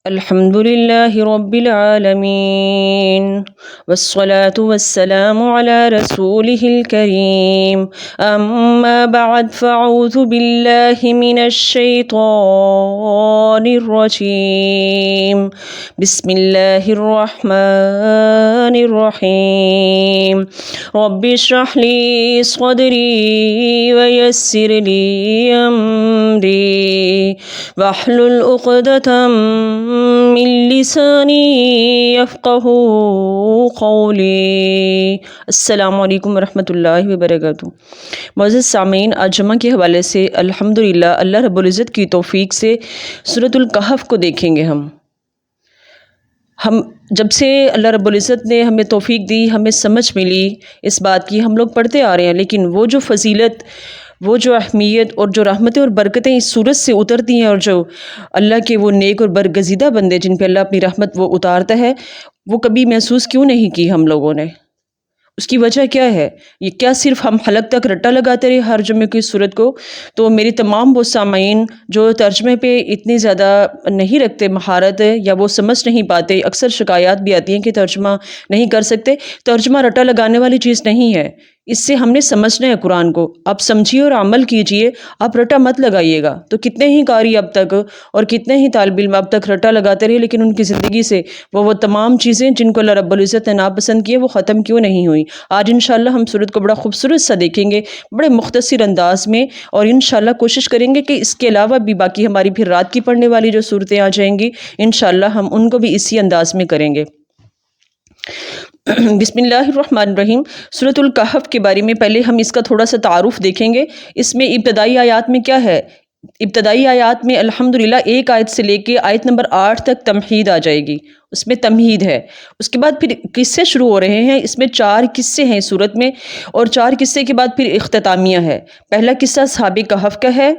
الحمد لله رب العالمين والصلاة والسلام على رسوله الكريم أما بعد فأعوذ بالله من الشيطان الرجيم بسم الله الرحمن الرحيم رب اشرح لي صدري ويسر لي أمري واحلل عقدة من لسانی یفقہ قولی۔ السلام علیکم ورحمۃ اللہ وبرکاتہ۔ معزز سامعین، آج جمعہ کے حوالے سے الحمدللہ اللہ رب العزت کی توفیق سے سورۃ الکہف کو دیکھیں گے۔ ہم جب سے اللہ رب العزت نے ہمیں توفیق دی، ہمیں سمجھ ملی اس بات کی، ہم لوگ پڑھتے آ رہے ہیں، لیکن وہ جو فضیلت، وہ جو اہمیت اور جو رحمتیں اور برکتیں اس سورت سے اترتی ہیں، اور جو اللہ کے وہ نیک اور برگزیدہ بندے جن پہ اللہ اپنی رحمت وہ اتارتا ہے، وہ کبھی محسوس کیوں نہیں کی ہم لوگوں نے؟ اس کی وجہ کیا ہے؟ یہ کیا صرف ہم حلق تک رٹا لگاتے رہے ہر جمعے کی صورت کو؟ تو میری تمام وہ سامعین جو ترجمے پہ اتنی زیادہ نہیں رکھتے مہارت، یا وہ سمجھ نہیں پاتے، اکثر شکایات بھی آتی ہیں کہ ترجمہ نہیں کر سکتے۔ ترجمہ رٹا لگانے والی چیز نہیں ہے، اس سے ہم نے سمجھنا ہے قرآن کو۔ آپ سمجھیے اور عمل کیجئے، آپ رٹا مت لگائیے گا۔ تو کتنے ہی قاری اب تک اور کتنے ہی طالب علم اب تک رٹا لگاتے رہے، لیکن ان کی زندگی سے وہ تمام چیزیں جن کو اللہ رب العزت نے ناپسند کیے وہ ختم کیوں نہیں ہوئی؟ آج انشاءاللہ ہم سورت کو بڑا خوبصورت سا دیکھیں گے، بڑے مختصر انداز میں، اور انشاءاللہ کوشش کریں گے کہ اس کے علاوہ بھی باقی ہماری پھر رات کی پڑھنے والی جو صورتیں آ جائیں گی، انشاءاللہ ہم ان کو بھی اسی انداز میں کریں گے۔ بسم اللہ الرحمن الرحیم۔ سورۃ الکہف کے بارے میں پہلے ہم اس کا تھوڑا سا تعارف دیکھیں گے۔ اس میں ابتدائی آیات میں کیا ہے؟ ابتدائی آیات میں الحمدللہ ایک آیت سے لے کے آیت نمبر 8 تک تمہید آ جائے گی، اس میں تمہید ہے۔ اس کے بعد پھر قصے شروع ہو رہے ہیں، اس میں 4 قصے ہیں سورت میں، اور 4 قصے کے بعد پھر اختتامیہ ہے۔ پہلا قصہ اصحاب کہف کا ہے،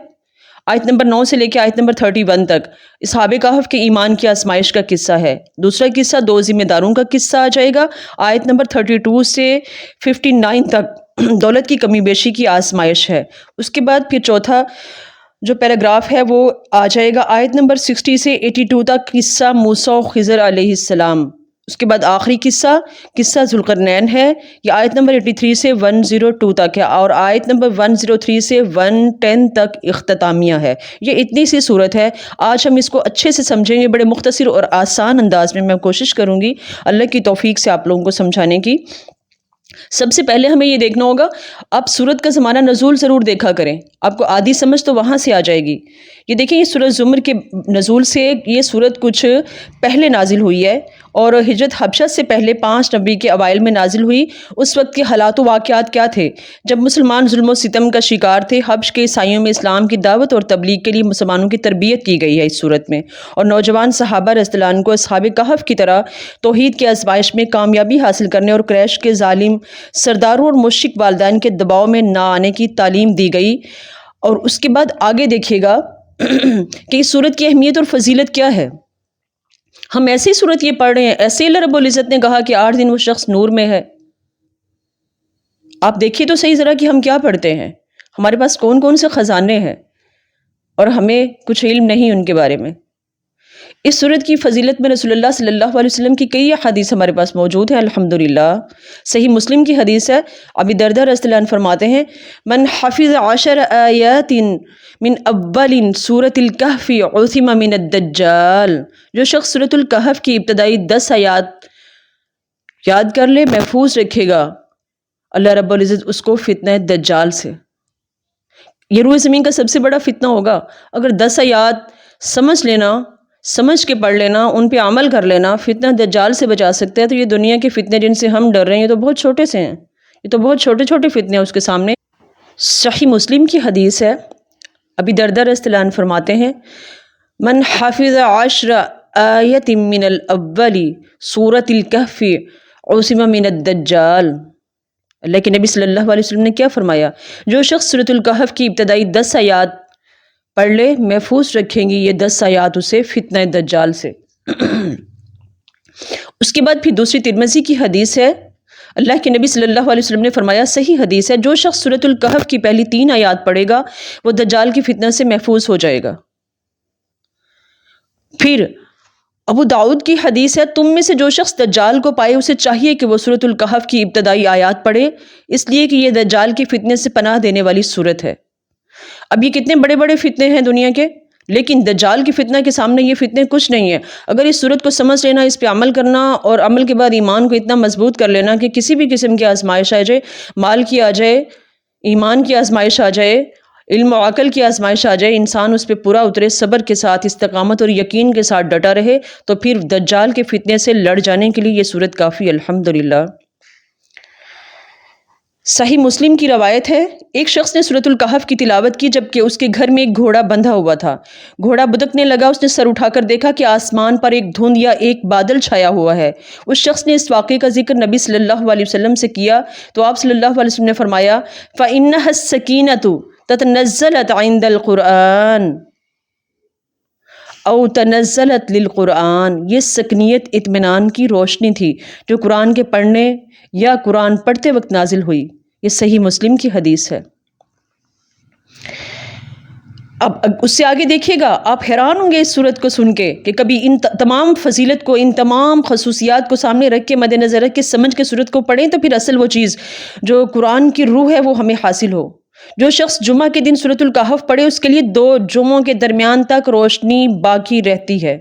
آیت نمبر 9 سے لے کے آیت نمبر 31 تک اصحاب کہف کے ایمان کی آزمائش کا قصہ ہے۔ دوسرا قصہ 2 ذمہ داروں کا قصہ آ جائے گا، آیت نمبر 32 سے 59 تک دولت کی کمی بیشی کی آزمائش ہے۔ اس کے بعد پھر چوتھا جو پیراگراف ہے وہ آ جائے گا آیت نمبر 60 سے 82 تک، قصہ موسیٰ و خضر علیہ السلام۔ اس کے بعد آخری قصہ ذوالقرنین ہے، یہ آیت نمبر 83 سے 102 تک ہے، اور آیت نمبر 103 سے 110 تک اختتامیہ ہے۔ یہ اتنی سی صورت ہے۔ آج ہم اس کو اچھے سے سمجھیں گے، بڑے مختصر اور آسان انداز میں کوشش کروں گی اللہ کی توفیق سے آپ لوگوں کو سمجھانے کی۔ سب سے پہلے ہمیں یہ دیکھنا ہوگا، آپ سورت کا زمانہ نزول ضرور دیکھا کریں، آپ کو آدھی سمجھ تو وہاں سے آ جائے گی۔ یہ دیکھیں، یہ سورت زمر کے نزول سے یہ سورت کچھ پہلے نازل ہوئی ہے، اور ہجرت حبشہ سے پہلے 5 نبی کے اوائل میں نازل ہوئی۔ اس وقت کے حالات و واقعات کیا تھے؟ جب مسلمان ظلم و ستم کا شکار تھے، حبش کے عیسائیوں میں اسلام کی دعوت اور تبلیغ کے لیے مسلمانوں کی تربیت کی گئی ہے اس صورت میں، اور نوجوان صحابہ رضی اللہ عنہم کو اصحاب کہف کی طرح توحید کی آزمائش میں کامیابی حاصل کرنے اور قریش کے ظالم سرداروں اور مشرک والدین کے دباؤ میں نہ آنے کی تعلیم دی گئی۔ اور اس کے بعد آگے دیکھیے گا کہ اس صورت کی اہمیت اور فضیلت کیا ہے۔ ہم ایسی صورت یہ پڑھ رہے ہیں، ایسے اللہ رب العزت نے کہا کہ 8 دن وہ شخص نور میں ہے۔ آپ دیکھیے تو صحیح ذرا کہ ہم کیا پڑھتے ہیں، ہمارے پاس کون کون سے خزانے ہیں، اور ہمیں کچھ علم نہیں ان کے بارے میں۔ اس صورت کی فضیلت میں رسول اللہ صلی اللہ علیہ وسلم کی کئی احادیث ہمارے پاس موجود ہیں الحمدللہ۔ صحیح مسلم کی حدیث ہے، ابی درداء رضی اللہ عنہ فرماتے ہیں، من حفظ 10 آیات من اول سورۃ الکہف عصم من الدجال، جو شخص سورۃ الکہف کی ابتدائی 10 آیات یاد کر لے، محفوظ رکھے گا، اللہ رب العزت اس کو فتنہ دجال سے، یہ روح زمین کا سب سے بڑا فتنہ ہوگا۔ اگر 10 آیات سمجھ لینا، سمجھ کے پڑھ لینا، ان پہ عمل کر لینا، فتنہ دجال سے بچا سکتے ہیں، تو یہ دنیا کے فتنے جن سے ہم ڈر رہے ہیں یہ تو بہت چھوٹے سے ہیں، یہ تو بہت چھوٹے چھوٹے فتنے ہیں اس کے سامنے۔ صحیح مسلم کی حدیث ہے، ابی درداء رضی اللہ عنہ فرماتے ہیں، من حفظ 10 آیات من الاول سورۃ الکہف عصم من الدجال۔ اللہ کے نبی صلی اللہ علیہ وسلم نے کیا فرمایا؟ جو شخص سورۃ الکہف کی ابتدائی 10 آیات پڑھ لے، محفوظ رکھیں گی یہ 10 آیات اسے فتنہ دجال سے۔ اس کے بعد پھر دوسری ترمذی کی حدیث ہے، اللہ کے نبی صلی اللہ علیہ وسلم نے فرمایا، صحیح حدیث ہے، جو شخص سورۃ الکہف کی پہلی 3 آیات پڑھے گا وہ دجال کی فتنہ سے محفوظ ہو جائے گا۔ پھر ابو داؤد کی حدیث ہے، تم میں سے جو شخص دجال کو پائے اسے چاہیے کہ وہ سورۃ الکہف کی ابتدائی آیات پڑھے، اس لیے کہ یہ دجال کے فتنے سے پناہ دینے والی سورت ہے۔ اب یہ کتنے بڑے بڑے فتنے ہیں دنیا کے، لیکن دجال کی فتنہ کے سامنے یہ فتنے کچھ نہیں ہیں۔ اگر اس صورت کو سمجھ لینا، اس پہ عمل کرنا، اور عمل کے بعد ایمان کو اتنا مضبوط کر لینا کہ کسی بھی قسم کی آزمائش آ جائے، مال کی آ جائے، ایمان کی آزمائش آ جائے، علم و عقل کی آزمائش آ جائے، انسان اس پہ پورا اترے، صبر کے ساتھ، استقامت اور یقین کے ساتھ ڈٹا رہے، تو پھر دجال کے فتنے سے لڑ جانے کے لیے یہ صورت کافی، الحمدللہ۔ صحیح مسلم کی روایت ہے، ایک شخص نے سورۃ الکہف کی تلاوت کی جبکہ اس کے گھر میں ایک گھوڑا بندھا ہوا تھا۔ گھوڑا بدکنے لگا، اس نے سر اٹھا کر دیکھا کہ آسمان پر ایک دھند یا ایک بادل چھایا ہوا ہے۔ اس شخص نے اس واقعے کا ذکر نبی صلی اللہ علیہ وسلم سے کیا تو آپ صلی اللہ علیہ وسلم نے فرمایا فَإِنَّهَا السَّكِينَةُ تَتَنَزَّلَتْ عِنْدَ الْقُرْآنِ او تنزلت للقرآن، یہ سکنیت اطمینان کی روشنی تھی جو قرآن کے پڑھنے یا قرآن پڑھتے وقت نازل ہوئی۔ یہ صحیح مسلم کی حدیث ہے۔ اب اس سے آگے دیکھیے گا، آپ حیران ہوں گے اس صورت کو سن کے کہ کبھی ان تمام فضیلت کو، ان تمام خصوصیات کو سامنے رکھ کے، مد نظر رکھ کے سمجھ کے صورت کو پڑھیں تو پھر اصل وہ چیز جو قرآن کی روح ہے وہ ہمیں حاصل ہو۔ جو شخص جمعہ کے دن سورۃ الکہف پڑھے اس کے لیے 2 جمعوں کے درمیان تک روشنی باقی رہتی ہے،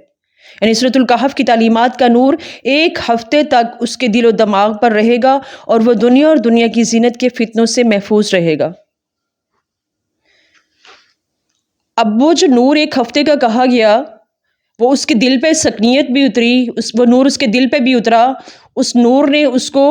یعنی سورۃ الکہف کی تعلیمات کا نور 1 ہفتے تک اس کے دل و دماغ پر رہے گا اور وہ دنیا اور دنیا کی زینت کے فتنوں سے محفوظ رہے گا۔ اب وہ جو نور 1 ہفتے کا کہا گیا، وہ اس کے دل پہ سکنیت بھی اتری، وہ نور اس کے دل پہ بھی اترا، اس نور نے اس کو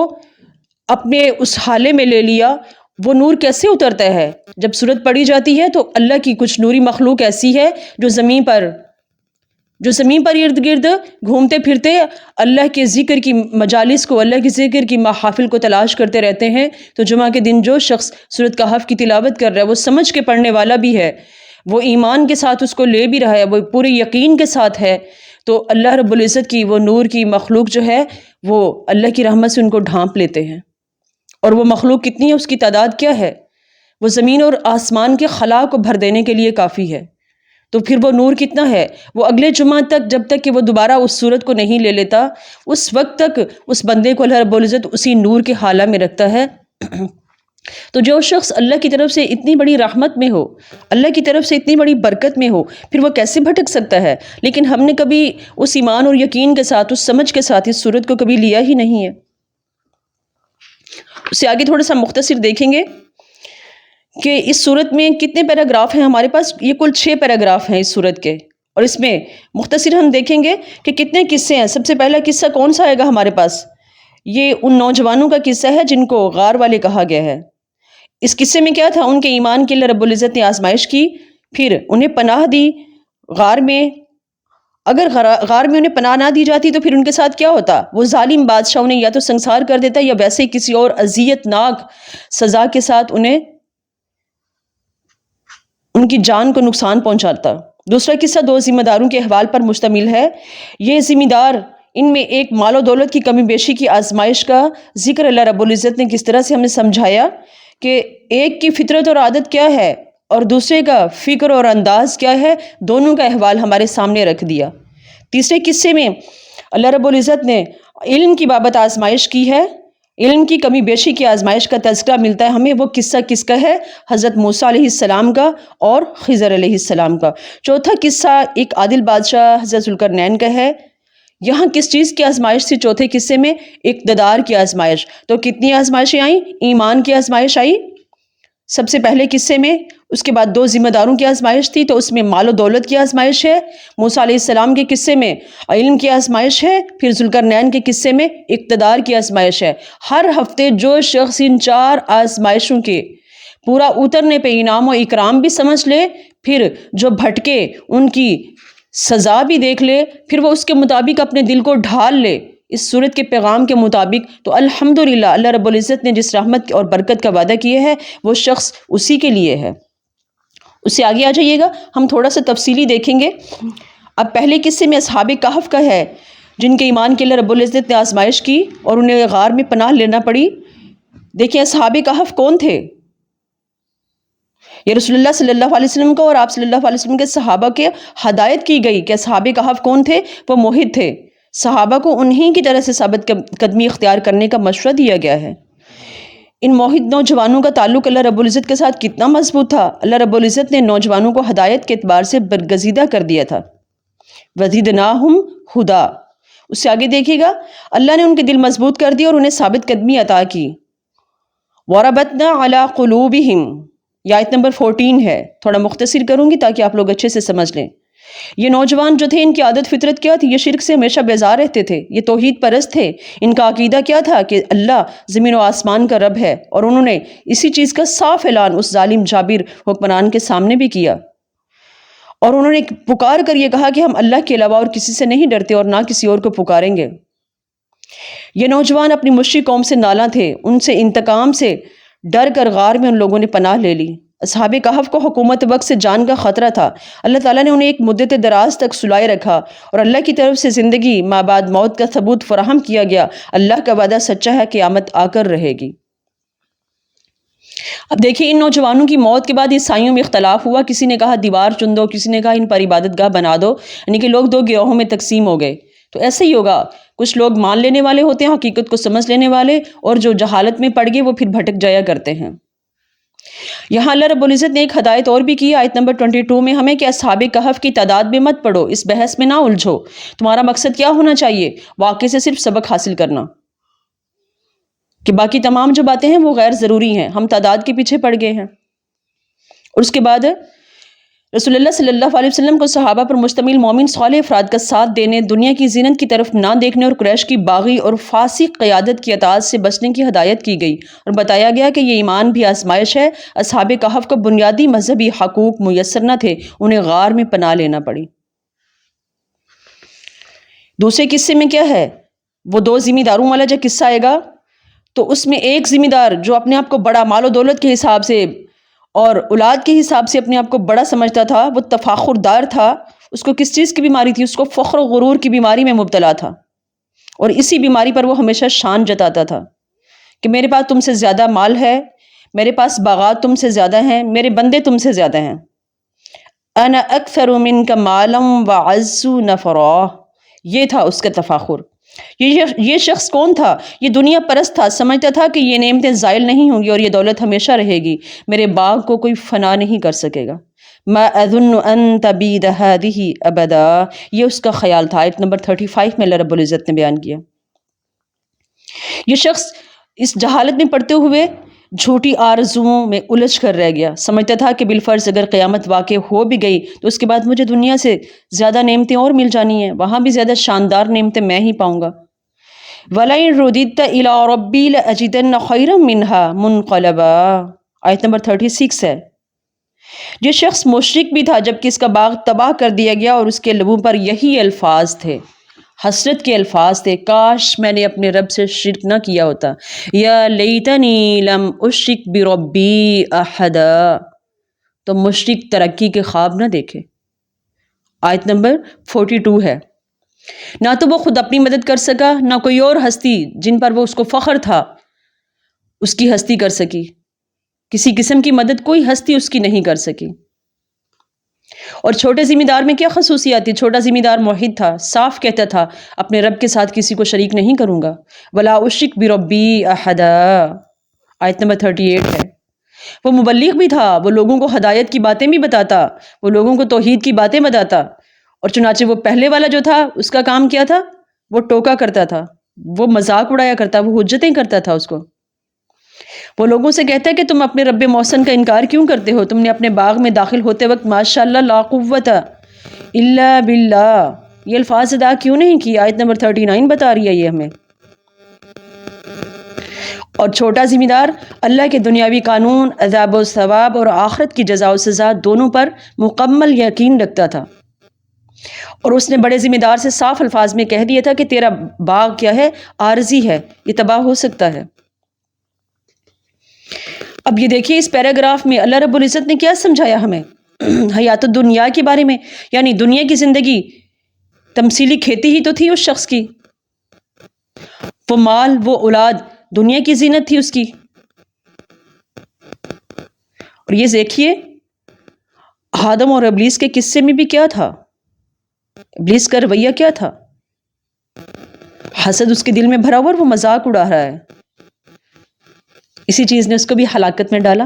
اپنے اس حالے میں لے لیا۔ وہ نور کیسے اترتا ہے؟ جب سورت پڑھی جاتی ہے تو اللہ کی کچھ نوری مخلوق ایسی ہے جو زمین پر ارد گرد گھومتے پھرتے اللہ کے ذکر کی مجالس کو، اللہ کے ذکر کی محافل کو تلاش کرتے رہتے ہیں۔ تو جمعہ کے دن جو شخص سورۃ کہف کی تلاوت کر رہا ہے وہ سمجھ کے پڑھنے والا بھی ہے، وہ ایمان کے ساتھ اس کو لے بھی رہا ہے، وہ پورے یقین کے ساتھ ہے، تو اللہ رب العزت کی وہ نور کی مخلوق جو ہے وہ اللہ کی رحمت سے ان کو ڈھانپ لیتے ہیں۔ اور وہ مخلوق کتنی ہے، اس کی تعداد کیا ہے؟ وہ زمین اور آسمان کے خلا کو بھر دینے کے لیے کافی ہے۔ تو پھر وہ نور کتنا ہے؟ وہ اگلے جمعہ تک، جب تک کہ وہ دوبارہ اس صورت کو نہیں لے لیتا، اس وقت تک اس بندے کو اللہ رب العزت اسی نور کے حالہ میں رکھتا ہے۔ تو جو شخص اللہ کی طرف سے اتنی بڑی رحمت میں ہو، اللہ کی طرف سے اتنی بڑی برکت میں ہو، پھر وہ کیسے بھٹک سکتا ہے؟ لیکن ہم نے کبھی اس ایمان اور یقین کے ساتھ، اس سمجھ کے ساتھ اس صورت کو کبھی لیا ہی نہیں ہے۔ اس سے آگے تھوڑا سا مختصر دیکھیں گے کہ اس صورت میں کتنے پیراگراف ہیں ہمارے پاس۔ یہ کل 6 پیراگراف ہیں اس صورت کے، اور اس میں مختصر ہم دیکھیں گے کہ کتنے قصے ہیں۔ سب سے پہلا قصہ کون سا آئے گا ہمارے پاس؟ یہ ان نوجوانوں کا قصہ ہے جن کو غار والے کہا گیا ہے۔ اس قصے میں کیا تھا؟ ان کے ایمان کے لیے رب العزت نے آزمائش کی، پھر انہیں پناہ دی غار میں۔ اگر غار میں انہیں پناہ نہ دی جاتی تو پھر ان کے ساتھ کیا ہوتا؟ وہ ظالم بادشاہ انہیں یا تو سنسار کر دیتا یا ویسے ہی کسی اور اذیت ناک سزا کے ساتھ انہیں ان کی جان کو نقصان پہنچاتا۔ دوسرا قصہ 2 ذمہ داروں کے احوال پر مشتمل ہے۔ یہ ذمہ دار، ان میں ایک مال و دولت کی کمی بیشی کی آزمائش کا ذکر اللہ رب العزت نے کس طرح سے ہمیں سمجھایا کہ ایک کی فطرت اور عادت کیا ہے اور دوسرے کا فکر اور انداز کیا ہے، دونوں کا احوال ہمارے سامنے رکھ دیا۔ تیسرے قصے میں اللہ رب العزت نے علم کی بابت آزمائش کی ہے، علم کی کمی بیشی کی آزمائش کا تذکرہ ملتا ہے ہمیں۔ وہ قصہ کس کا ہے؟ حضرت موسیٰ علیہ السلام کا اور خضر علیہ السلام کا۔ چوتھا قصہ ایک عادل بادشاہ حضرت ذوالقرنین کا ہے۔ یہاں کس چیز کی آزمائش تھی چوتھے قصے میں؟ اقتدار کی آزمائش۔ تو کتنی آزمائشیں آئیں؟ ایمان کی آزمائش آئی سب سے پہلے قصے میں، اس کے بعد 2 ذمہ داروں کی آزمائش تھی، تو اس میں مال و دولت کی آزمائش ہے۔ موسیٰ علیہ السلام کے قصے میں علم کی آزمائش ہے، پھر ذوالقرنین کے قصے میں اقتدار کی آزمائش ہے۔ ہر ہفتے جو شخص ان 4 آزمائشوں کے پورا اترنے پہ انعام و اکرام بھی سمجھ لے، پھر جو بھٹکے ان کی سزا بھی دیکھ لے، پھر وہ اس کے مطابق اپنے دل کو ڈھال لے اس صورت کے پیغام کے مطابق، تو الحمدللہ اللہ رب العزت نے جس رحمت اور برکت کا وعدہ کیا ہے وہ شخص اسی کے لیے ہے۔ اس سے آگے آ جائیے گا، ہم تھوڑا سا تفصیلی دیکھیں گے۔ اب پہلے قصے میں اصحاب کہف کا ہے، جن کے ایمان کے لیے رب العزت نے آزمائش کی اور انہیں غار میں پناہ لینا پڑی۔ دیکھیں اصحاب کہف کون تھے؟ یہ رسول اللہ صلی اللہ علیہ وسلم کو اور آپ صلی اللہ علیہ وسلم کے صحابہ کے ہدایت کی گئی کہ اصحاب کہف کون تھے؟ وہ موحد تھے۔ صحابہ کو انہی کی طرح سے ثابت قدمی اختیار کرنے کا مشورہ دیا گیا ہے۔ ان موحد نوجوانوں کا تعلق اللہ رب العزت کے ساتھ کتنا مضبوط تھا۔ اللہ رب العزت نے نوجوانوں کو ہدایت کے اعتبار سے برگزیدہ کر دیا تھا۔ وَزِدْنَاهُمْ هُدًى، اس سے آگے دیکھیے گا اللہ نے ان کے دل مضبوط کر دی اور انہیں ثابت قدمی عطا کی۔ وَرَبَطْنَا عَلَىٰ قُلُوبِهِمْ، یہ آیت نمبر 14 ہے، تھوڑا مختصر کروں گی تاکہ آپ لوگ اچھے سے سمجھ لیں۔ یہ نوجوان جو تھے ان کی عادت فطرت کیا تھی؟ یہ شرک سے ہمیشہ بیزار رہتے تھے، یہ توحید پرست تھے۔ ان کا عقیدہ کیا تھا؟ کہ اللہ زمین و آسمان کا رب ہے، اور انہوں نے اسی چیز کا صاف اعلان اس ظالم جابر حکمران کے سامنے بھی کیا، اور انہوں نے پکار کر یہ کہا کہ ہم اللہ کے علاوہ اور کسی سے نہیں ڈرتے اور نہ کسی اور کو پکاریں گے۔ یہ نوجوان اپنی مشرک قوم سے نالاں تھے، ان سے انتقام سے ڈر کر غار میں ان لوگوں نے پناہ لے لی۔ اصحاب کہف کو حکومت وقت سے جان کا خطرہ تھا۔ اللہ تعالیٰ نے انہیں ایک مدت دراز تک سلائے رکھا اور اللہ کی طرف سے زندگی ما بعد موت کا ثبوت فراہم کیا گیا۔ اللہ کا وعدہ سچا ہے، قیامت آ کر رہے گی۔ اب دیکھیے ان نوجوانوں کی موت کے بعد عیسائیوں میں اختلاف ہوا، کسی نے کہا دیوار چن دو، کسی نے کہا ان پر عبادت گاہ بنا دو، یعنی کہ لوگ دو گروہوں میں تقسیم ہو گئے۔ تو ایسے ہی ہوگا، کچھ لوگ مان لینے والے ہوتے ہیں، حقیقت کو سمجھ لینے والے، اور جو جہالت میں پڑ گئے وہ پھر بھٹک جایا کرتے ہیں۔ یہاں اللہ رب العزت نے ایک ہدایت اور بھی کی، آیت نمبر 22 میں ہمیں کہ اصحاب کہف کی تعداد میں مت پڑو، اس بحث میں نہ الجھو۔ تمہارا مقصد کیا ہونا چاہیے؟ واقعے سے صرف سبق حاصل کرنا، کہ باقی تمام جو باتیں ہیں وہ غیر ضروری ہیں، ہم تعداد کے پیچھے پڑ گئے ہیں۔ اور اس کے بعد رسول اللہ صلی اللہ علیہ وسلم کو صحابہ پر مشتمل مومن صالح افراد کا ساتھ دینے، دنیا کی زینت کی طرف نہ دیکھنے اور قریش کی باغی اور فاسق قیادت کی اطاعت سے بچنے کی ہدایت کی گئی، اور بتایا گیا کہ یہ ایمان بھی آزمائش ہے۔ اصحاب کہف کو بنیادی مذہبی حقوق میسر نہ تھے، انہیں غار میں پناہ لینا پڑی۔ دوسرے قصے میں کیا ہے؟ وہ دو ذمہ داروں والا جو قصہ آئے گا، تو اس میں ایک ذمہ دار جو اپنے آپ کو بڑا مال و دولت کے حساب سے اور اولاد کے حساب سے اپنے آپ کو بڑا سمجھتا تھا، وہ تفاخر دار تھا۔ اس کو کس چیز کی بیماری تھی؟ اس کو فخر و غرور کی بیماری میں مبتلا تھا، اور اسی بیماری پر وہ ہمیشہ شان جتاتا تھا کہ میرے پاس تم سے زیادہ مال ہے، میرے پاس باغات تم سے زیادہ ہیں، میرے بندے تم سے زیادہ ہیں۔ انا اکثر منک مالا واعز نفرا، یہ تھا اس کا تفاخر۔ یہ شخص کون تھا؟ یہ دنیا پرست تھا، سمجھتا تھا کہ یہ نعمتیں زائل نہیں ہوں گی اور یہ دولت ہمیشہ رہے گی، میرے باغ کو کوئی فنا نہیں کر سکے گا۔ ما اظن ان تبید هذه ابدا، یہ اس کا خیال تھا۔ آیت نمبر 35 میں اللہ رب العزت نے بیان کیا۔ یہ شخص اس جہالت میں پڑتے ہوئے جھوٹی آرزوؤں میں الجھ کر رہ گیا، سمجھتا تھا کہ بالفرض اگر قیامت واقع ہو بھی گئی تو اس کے بعد مجھے دنیا سے زیادہ نعمتیں اور مل جانی ہیں، وہاں بھی زیادہ شاندار نعمتیں میں ہی پاؤں گا۔ وَلَئِن رُدِدتَّ إِلَىٰ رَبِّي لَأَجِدَنَّ خَيْرًا مِّنْهَا مُنْقَلَبًا، آیت نمبر 36 ہے۔ یہ شخص مشرک بھی تھا جبکہ اس کا باغ تباہ کر دیا گیا، اور اس کے لبوں پر یہی الفاظ تھے، حسرت کے الفاظ تھے، کاش میں نے اپنے رب سے شرک نہ کیا ہوتا، یا لیتنی لم اشرک بربی احدا، تو مشرک ترقی کے خواب نہ دیکھے۔ آیت نمبر 42 ہے۔ نہ تو وہ خود اپنی مدد کر سکا، نہ کوئی اور ہستی جن پر وہ اس کو فخر تھا اس کی ہستی کر سکی، کسی قسم کی مدد کوئی ہستی اس کی نہیں کر سکی۔ اور چھوٹے ذمہ دار میں کیا خصوصیات تھی؟ چھوٹا ذمہ دار موحد تھا، صاف کہتا تھا اپنے رب کے ساتھ کسی کو شریک نہیں کروں گا۔ ولا اشرک بربی احدا، آیت نمبر 38 ہے۔ وہ مبلغ بھی تھا، وہ لوگوں کو ہدایت کی باتیں بھی بتاتا، وہ لوگوں کو توحید کی باتیں بتاتا، اور چنانچہ وہ پہلے والا جو تھا اس کا کام کیا تھا؟ وہ ٹوکا کرتا تھا، وہ مذاق اڑایا کرتا، وہ حجتیں کرتا تھا اس کو۔ وہ لوگوں سے کہتا ہے کہ تم اپنے رب محسن کا انکار کیوں کرتے ہو؟ تم نے اپنے باغ میں داخل ہوتے وقت ماشاءاللہ لا قوت الا باللہ یہ الفاظ ادا کیوں نہیں کی؟ آیت نمبر 39 بتا رہی ہے یہ ہمیں۔ اور چھوٹا ذمہ دار اللہ کے دنیاوی قانون، عذاب و ثواب اور آخرت کی جزا و سزا دونوں پر مکمل یقین رکھتا تھا، اور اس نے بڑے ذمہ دار سے صاف الفاظ میں کہہ دیا تھا کہ تیرا باغ کیا ہے؟ عارضی ہے، یہ تباہ ہو سکتا ہے۔ اب یہ دیکھیے اس پیراگراف میں اللہ رب العزت نے کیا سمجھایا ہمیں حیات الدنیا کے بارے میں، یعنی دنیا کی زندگی تمثیلی کھیتی ہی تو تھی اس شخص کی، وہ مال، وہ اولاد دنیا کی زینت تھی اس کی۔ اور یہ دیکھیے آدم اور ابلیس کے قصے میں بھی کیا تھا؟ ابلیس کا رویہ کیا تھا؟ حسد اس کے دل میں بھرا ہوا اور وہ مذاق اڑا رہا ہے. اسی چیز نے اس کو بھی ہلاکت میں ڈالا.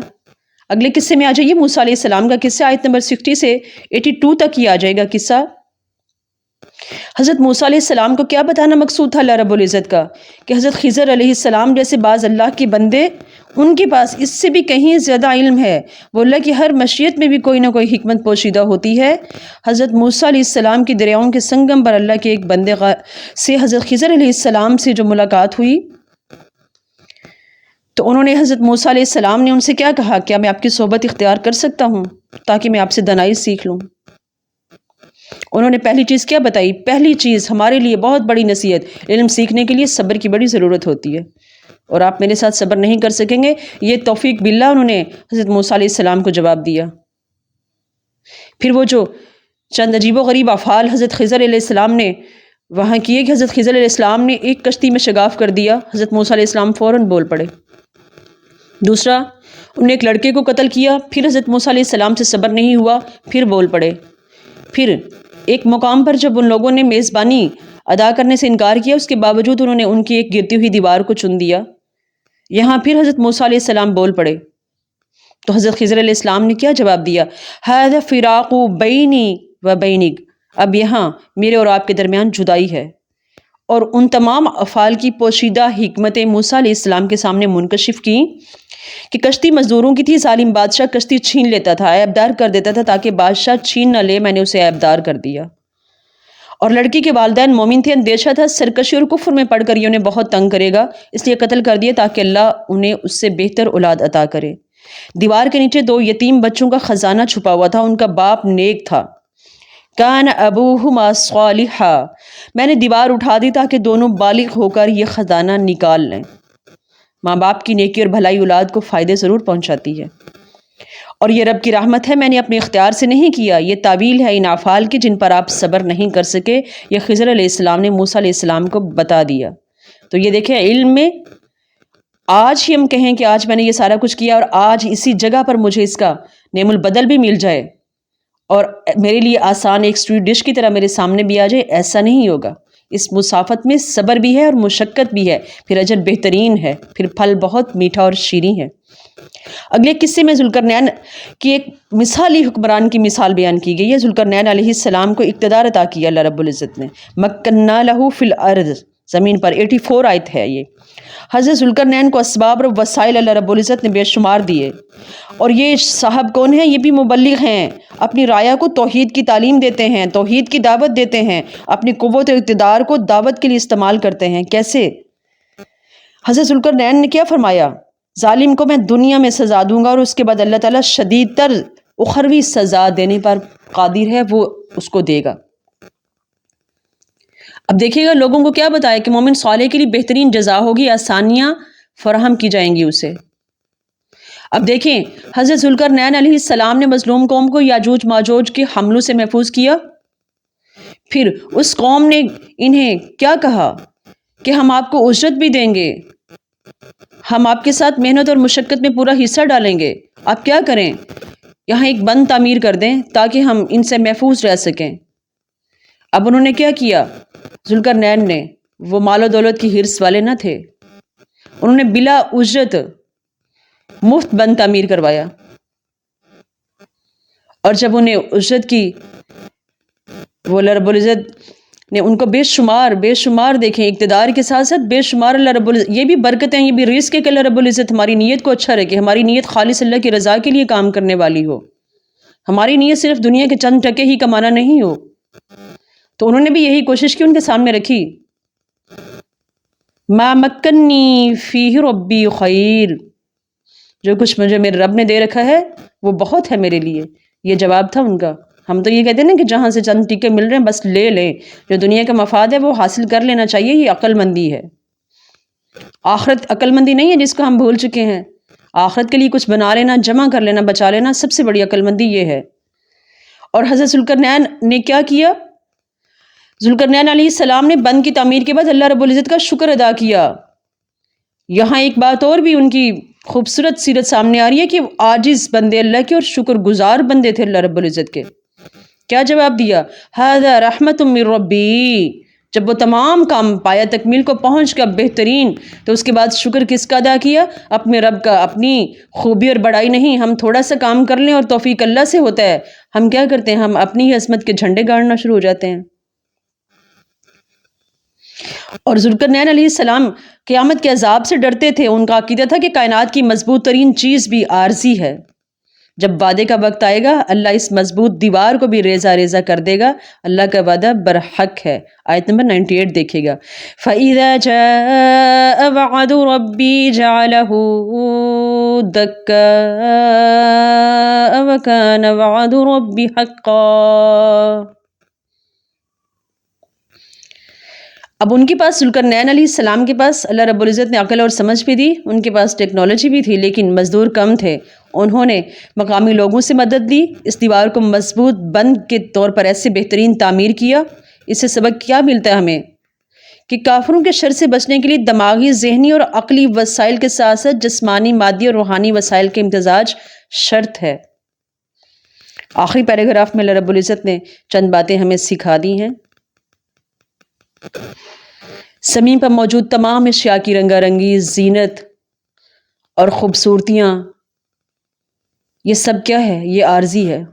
اگلے قصے میں آ جائیے، موسیٰ علیہ السلام کا قصہ، آیت نمبر 60 سے 82 تک یہ آ جائے گا قصہ. حضرت موسیٰ علیہ السلام کو کیا بتانا مقصود تھا اللہ رب العزت کا؟ کہ حضرت خضر علیہ السلام جیسے بعض اللہ کے بندے، ان کے پاس اس سے بھی کہیں زیادہ علم ہے. وہ اللہ کی ہر مشیت میں بھی کوئی نہ کوئی حکمت پوشیدہ ہوتی ہے. حضرت موسیٰ علیہ السلام کی دریاؤں کے سنگم پر اللہ کے ایک بندے سے حضرت خضر علیہ السلام سے جو ملاقات ہوئی، تو انہوں نے حضرت موسیٰ علیہ السلام نے ان سے کیا کہا؟ کیا میں آپ کی صحبت اختیار کر سکتا ہوں تاکہ میں آپ سے دانائی سیکھ لوں؟ انہوں نے پہلی چیز کیا بتائی؟ پہلی چیز ہمارے لیے بہت بڑی نصیحت، علم سیکھنے کے لیے صبر کی بڑی ضرورت ہوتی ہے، اور آپ میرے ساتھ صبر نہیں کر سکیں گے. یہ توفیق باللہ انہوں نے حضرت موسیٰ علیہ السلام کو جواب دیا. پھر وہ جو چند عجیب و غریب افعال حضرت خضر علیہ السلام نے وہاں کیے کہ حضرت خضر علیہ السلام نے ایک کشتی میں شگاف کر دیا، حضرت موسیٰ علیہ السلام فوراً بول پڑے. دوسرا، انہوں نے ایک لڑکے کو قتل کیا، پھر حضرت موسیٰ علیہ السلام سے صبر نہیں ہوا، پھر بول پڑے. پھر ایک مقام پر جب ان لوگوں نے میزبانی ادا کرنے سے انکار کیا، اس کے باوجود انہوں نے ان کی ایک گرتی ہوئی دیوار کو چن دیا. یہاں پھر حضرت موسیٰ علیہ السلام بول پڑے. تو حضرت خضر علیہ السلام نے کیا جواب دیا؟ ھذا فراق بینی و بینک، اب یہاں میرے اور آپ کے درمیان جدائی ہے. اور ان تمام افعال کی پوشیدہ حکمتیں موسیٰ علیہ السلام کے سامنے منکشف کی کہ کشتی مزدوروں کی تھی، ظالم بادشاہ کشتی چھین لیتا تھا، عیبدار کر دیتا تھا تاکہ بادشاہ چھین نہ لے، میں نے اسے عیبدار کر دیا. اور لڑکی کے والدین مومن تھے، اندیشہ تھا سرکشی اور کفر میں پڑھ کر یہ انہیں بہت تنگ کرے گا، اس لیے قتل کر دیا تاکہ اللہ انہیں اس سے بہتر اولاد عطا کرے. دیوار کے نیچے 2 یتیم بچوں کا خزانہ چھپا ہوا تھا، ان کا باپ نیک تھا. کان ابوہما صالحا، میں نے دیوار اٹھا دی تاکہ دونوں بالغ ہو کر یہ خزانہ نکال لیں. ماں باپ کی نیکی اور بھلائی اولاد کو فائدے ضرور پہنچاتی ہے، اور یہ رب کی رحمت ہے، میں نے اپنے اختیار سے نہیں کیا. یہ تعویل ہے ان افعال کی جن پر آپ صبر نہیں کر سکے. یہ خضر علیہ السلام نے موسیٰ علیہ السلام کو بتا دیا. تو یہ دیکھیں علم میں آج ہی ہم کہیں کہ آج میں نے یہ سارا کچھ کیا اور آج اسی جگہ پر مجھے اس کا نعم البدل بھی مل جائے اور میرے لیے آسان ایک سویٹ ڈش کی طرح میرے سامنے بھی آ جائے، ایسا نہیں ہوگا. اس مسافت میں صبر بھی ہے اور مشقت بھی ہے، پھر اجر بہترین ہے، پھر پھل بہت میٹھا اور شیریں ہے. اگلے قصے میں ذوالقرنین کی ایک مثالی حکمران کی مثال بیان کی گئی ہے. ذوالقرنین علیہ السلام کو اقتدار عطا کیا اللہ رب العزت نے. مکننا لہو فی الارض، زمین پر 84 آیت ہے یہ. حضرت ذوالقرنین کو اسباب اور وسائل اللہ رب العزت نے بے شمار دیے، اور یہ صاحب کون ہیں؟ یہ بھی مبلغ ہیں، اپنی رعایا کو توحید کی تعلیم دیتے ہیں، توحید کی دعوت دیتے ہیں، اپنی قوت و اقتدار کو دعوت کے لیے استعمال کرتے ہیں. کیسے؟ حضرت ذوالقرنین نے کیا فرمایا؟ ظالم کو میں دنیا میں سزا دوں گا اور اس کے بعد اللہ تعالیٰ شدید تر اخروی سزا دینے پر قادر ہے، وہ اس کو دے گا. اب دیکھیے گا لوگوں کو کیا بتایا کہ مومن صالح کے لیے بہترین جزا ہوگی، آسانیاں فراہم کی جائیں گی اسے. اب دیکھیں حضرت ذوالقرنین علیہ السلام نے مظلوم قوم کو یاجوج ماجوج کے حملوں سے محفوظ کیا. پھر اس قوم نے انہیں کیا کہا کہ ہم آپ کو اجرت بھی دیں گے، ہم آپ کے ساتھ محنت اور مشقت میں پورا حصہ ڈالیں گے، آپ کیا کریں، یہاں ایک بند تعمیر کر دیں تاکہ ہم ان سے محفوظ رہ سکیں. اب انہوں نے کیا کیا؟ ذوالقرنین نے، وہ مال و دولت کی حرص والے نہ تھے، انہوں نے بلا اجرت مفت بند تعمیر کروایا. اور جب انہیں اجرت کی، وہ اللہ رب العزت نے ان کو بے شمار دیکھیں اقتدار کے ساتھ ساتھ بے شمار اللہ رب العزت، یہ بھی برکتیں، یہ بھی رزق ہے کہ اللہ رب العزت ہماری نیت کو اچھا رکھے، ہماری نیت خالص اللہ کی رضا کے لیے کام کرنے والی ہو، ہماری نیت صرف دنیا کے چند ٹکے ہی کمانا نہیں ہو. تو انہوں نے بھی یہی کوشش کی، ان کے سامنے رکھی. ما مکنی فیہ ربی خیر، جو کچھ مجھے میرے رب نے دے رکھا ہے وہ بہت ہے میرے لیے. یہ جواب تھا ان کا. ہم تو یہ کہتے ہیں نا کہ جہاں سے چند ٹکے مل رہے ہیں بس لے لیں، جو دنیا کا مفاد ہے وہ حاصل کر لینا چاہیے، یہ عقل مندی ہے. آخرت عقل مندی نہیں ہے جس کو ہم بھول چکے ہیں. آخرت کے لیے کچھ بنا لینا، جمع کر لینا، بچا لینا، سب سے بڑی عقل مندی یہ ہے. اور حضرت ذوالقرنین نے کیا کیا؟ ذوالقرنین علیہ السلام نے بند کی تعمیر کے بعد اللہ رب العزت کا شکر ادا کیا. یہاں ایک بات اور بھی ان کی خوبصورت سیرت سامنے آ رہی ہے کہ عاجز بندے اللہ کے اور شکر گزار بندے تھے اللہ رب العزت کے۔ کیا جواب دیا؟ ھذا رحمت من ربی۔ جب وہ تمام کام پایا تکمیل کو پہنچ گیا بہترین، تو اس کے بعد شکر کس کا ادا کیا؟ اپنے رب کا۔ اپنی خوبی اور بڑائی نہیں، ہم تھوڑا سا کام کر لیں اور توفیق اللہ سے ہوتا ہے، ہم کیا کرتے ہیں؟ ہم اپنی ہی عظمت کے جھنڈے گاڑنا شروع ہو جاتے ہیں۔ اور ذوالقرنین علیہ السلام قیامت کے عذاب سے ڈرتے تھے، ان کا عقیدہ تھا کہ کائنات کی مضبوط ترین چیز بھی عارضی ہے، جب وعدے کا وقت آئے گا اللہ اس مضبوط دیوار کو بھی ریزہ ریزہ کر دے گا، اللہ کا وعدہ برحق ہے۔ آیت نمبر 98 دیکھے گا۔ فَإِذَا جَاءَ وَعْدُ رَبِّي جَعَلَهُ دَكَّاءَ وَكَانَ وَعْدُ رَبِّي حَقًّا۔ اب ان کے پاس ذوالقرنین علیہ السلام کے پاس اللہ رب العزت نے عقل اور سمجھ بھی دی، ان کے پاس ٹیکنالوجی بھی تھی، لیکن مزدور کم تھے۔ انہوں نے مقامی لوگوں سے مدد لی، اس دیوار کو مضبوط بند کے طور پر ایسے بہترین تعمیر کیا۔ اس سے سبق کیا ملتا ہے ہمیں؟ کہ کافروں کے شر سے بچنے کے لیے دماغی، ذہنی اور عقلی وسائل کے ساتھ ساتھ جسمانی، مادی اور روحانی وسائل کے امتزاج شرط ہے۔ آخری پیراگراف میں اللہ رب العزت نے چند باتیں ہمیں سکھا دی ہیں۔ زمین پر موجود تمام اشیاء کی رنگا رنگی، زینت اور خوبصورتیاں، یہ سب کیا ہے؟ یہ عارضی ہے۔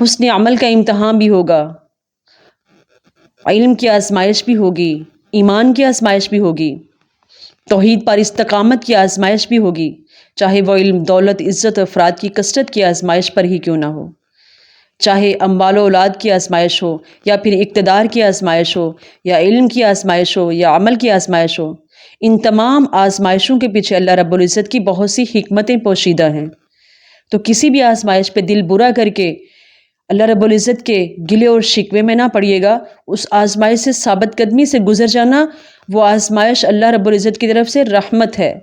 حسن عمل کا امتحان بھی ہوگا، علم کی آزمائش بھی ہوگی، ایمان کی آزمائش بھی ہوگی، توحید پر استقامت کی آزمائش بھی ہوگی، چاہے وہ علم، دولت، عزت اور افراد کی کثرت کی آزمائش پر ہی کیوں نہ ہو، چاہے اموال و اولاد کی آزمائش ہو، یا پھر اقتدار کی آزمائش ہو، یا علم کی آزمائش ہو، یا عمل کی آزمائش ہو۔ ان تمام آزمائشوں کے پیچھے اللہ رب العزت کی بہت سی حکمتیں پوشیدہ ہیں۔ تو کسی بھی آزمائش پہ دل برا کر کے اللہ رب العزت کے گلے اور شکوے میں نہ پڑیے گا، اس آزمائش سے ثابت قدمی سے گزر جانا، وہ آزمائش اللہ رب العزت کی طرف سے رحمت ہے۔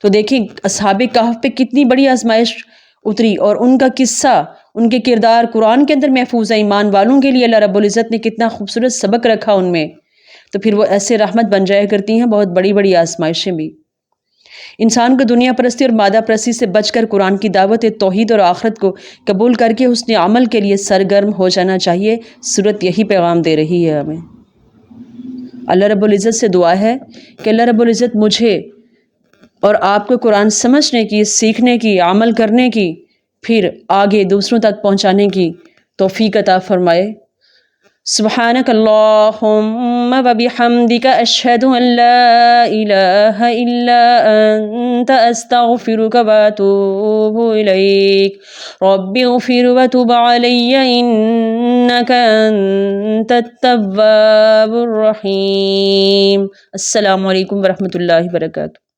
تو دیکھیں اصحاب کہف پہ کتنی بڑی آزمائش اتری، اور ان کا قصہ، ان کے کردار قرآن کے اندر محفوظ ہے۔ ایمان والوں کے لیے اللہ رب العزت نے کتنا خوبصورت سبق رکھا ان میں، تو پھر وہ ایسے رحمت بن جایا کرتی ہیں بہت بڑی بڑی آزمائشیں بھی۔ انسان کو دنیا پرستی اور مادہ پرستی سے بچ کر قرآن کی دعوت توحید اور آخرت کو قبول کر کے حسن عمل کے لیے سرگرم ہو جانا چاہیے۔ سورت یہی پیغام دے رہی ہے ہمیں۔ اللہ رب العزت سے دعا ہے کہ اللہ رب العزت مجھے اور آپ کو قرآن سمجھنے کی، سیکھنے کی، عمل کرنے کی، پھر آگے دوسروں تک پہنچانے کی توفیق عطا فرمائے۔ سبحانک اللہم وبحمدک اشہد ان لا الہ الا انت استغفرک واتوب الیک رب اغفر وتب علی انک انت التواب الرحیم۔ السلام علیکم ورحمۃ اللہ وبرکاتہ۔